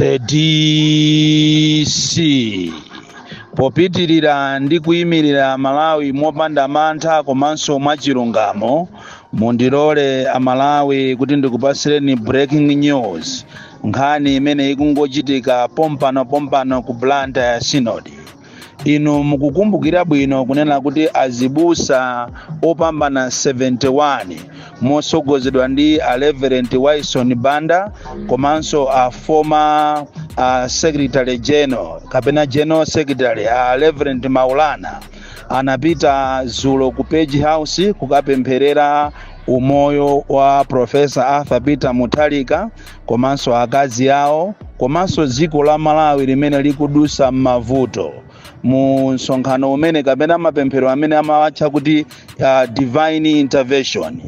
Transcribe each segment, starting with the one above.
The DC popitirira ndi kuyimirira Malawi mopanda mantha komanso mwachilungamo, mundilole Amalawi kuti ndikupasireni breaking news, nkhani imene ikungochitika pompano ku Blantyre ya Synod. Inu mukukumbukira bwino kunena kuti azibusa opambana 71 mosogozedwa ndi Reverend Wilson Banda komanso a former Secretary General kapena General Secretary Reverend Maulana anapita zulo ku Page House kukapempherera umoyo wa Professor Arthur Peter Mutharika komanso akazi awo komanso dziko la Malawi limene likudusa m'mavuto mu nsonkhano umene kapena mapemphero amene amawatcha kuti divine intervention.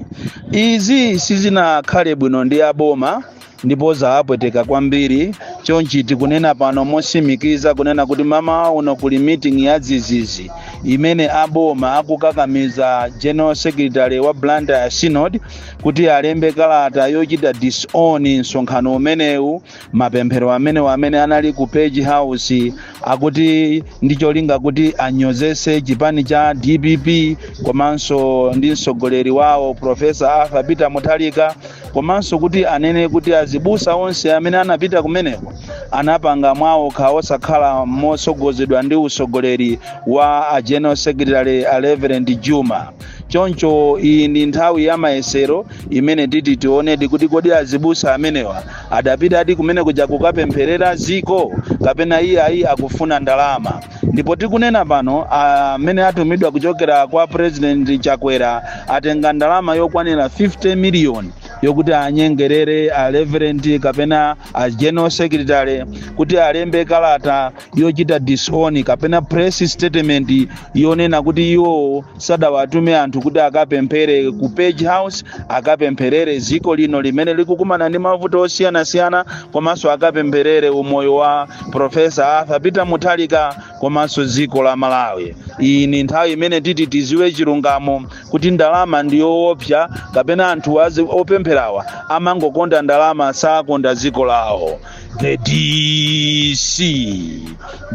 Izi sizinakhale bwino ndi aboma ndipo zapweteka kwambiri, chonchi tikunena pano mosimikiza kunena kuti mama uno kuli meeting ya zizizi imene aboma akukakamiza General Secretary wa Blantyre ya Synod kuti alembe kalata yochita disown nsonkhano umenewu, mapemphero amene anali ku Page House akuti ndicholinga kuti anyozese chipani cha DPP komanso ndi mtsogoleri wawo Professor Arthur Peter Mutharika, komanso kuti anene kuti azibusa onse amene anapita kumeneko anapanga mwawo osakhala mosogozedwa ndi usogoleri wa General Secretary Reverend Juma. Choncho iyi ndi nthawi ya mayesero imene titi tione kuti kodi azibusa amenewa adapita ati kumene kuja kukapempherera ziko kapena iye akufuna ndalama. Ndipo tikunena pano amene atumidwa kuchokera kwa President Chakwera atenga ndalama yokwanira 50 million yokuti anyengerere Reverend kapena General Secretary kuti alembe kalata yochita disown kapena press statement yonena kuti iwo sadawatume anthu kuti akapemphere ku Page House, akapempherere ziko lino limene likukumana ndi mavuto osiyana-siyana, komanso akapempherere umoyo wa Professor Arthur Peter Mutharika komanso ziko la Malawi. Iyi ni nthawi imene titi tiziwe chilungamo kuti ndalama ndiyoopsa kapena anthu opempherawa amangokonda ndalama sakonda ziko lawo. The DC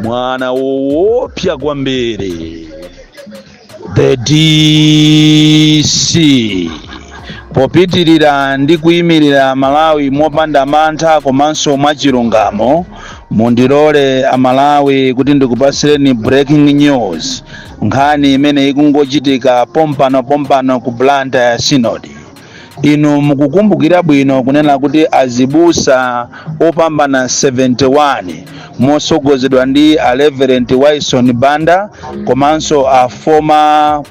mwana woopsa kwambiri. The DC popitirira ndi kuyimirira Malawi mopanda mantha komanso mwachilungamo, mundilole Amalawi kuti ndikupasireni breaking news, nkhani imene ikungochitika pompano ku Blantyre ya Synod. Inu mukukumbukira bwino kunena kuti azibusa opambana 71 mosogozedwa ndi Reverend Wilson Banda komanso a former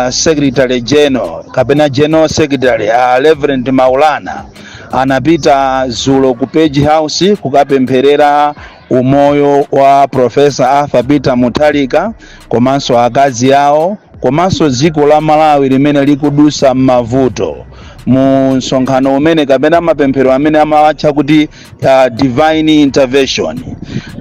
Secretary General kapena General Secretary Reverend Maulana anapita zulo ku Page House kukapempherera umoyo wa Professor Arthur Peter Mutharika komanso akazi awo komanso dziko la Malawi limene likudusa m'mavuto mu nsonkhano umene kapena mapemphero amene amawatcha kuti divine intervention.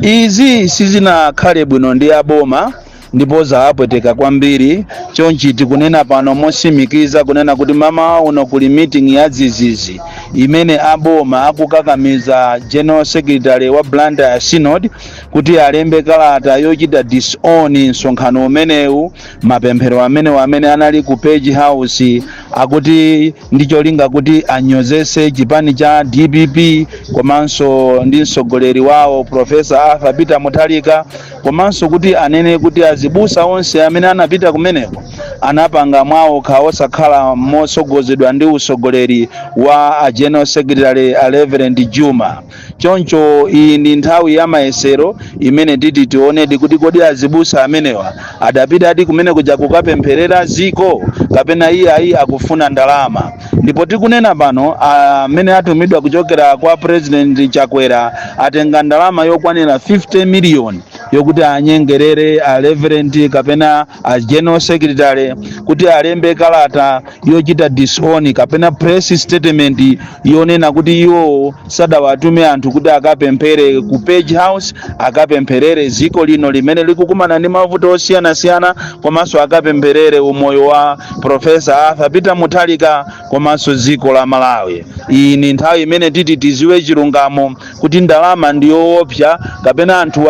Izi sizinakhale bwino ndi aboma ndipo zapweteka kwambiri, chonchi tikunena pano mosimikiza kunena kuti mama uno kuli meeting ya zizizi imene aboma akukakamiza General Secretary wa Blantyre ya Synod kuti alembe kalata yochita disown nsonkhano umenewu, mapemphero amene anali ku Page House akuti ndicholinga kuti anyozese chipani cha DPP komanso ndi mtsogoleri wawo Professor Arthur Peter Mutharika, komanso kuti anene kuti azibusa onse amene anapita kumeneko anapanga mwawo osakhala mosogozedwa ndi usogoleri wa General Secretary Reverend Juma. Choncho iyi ndi nthawi ya mayesero imene titi tione kuti kodi azibusa amenewa adapita ati kumene kuja kukapempherera ziko kapena iye akufuna ndalama. Ndipo tikunena pano amene atumidwa kuchokera kwa President Chakwera atenga ndalama yokwanira 50 million yokuti anyengerere Reverend kapena General Secretary kuti alembe kalata yochita disown kapena press statement yonena kuti iwo sadawatume anthu kuti akapemphere ku Page House, akapempherere ziko lino limene likukumana ndi mavuto osiyana-siyana, komanso akapempherere umoyo wa Professor Arthur Peter Mutharika komanso ziko la Malawi. iyi ni nthawi imene titi tiziwe chilungamo kuti ndalama ndiyoopsa kapena anthu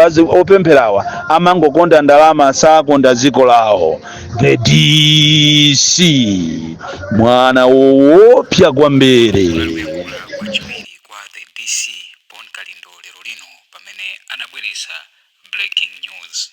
opempherawa amangokonda ndalama sakonda dziko lawo. The DC mwana woopsa kwambiri. Kwa the DC Pon Kalindo lero lino pamene anabweretsa breaking news.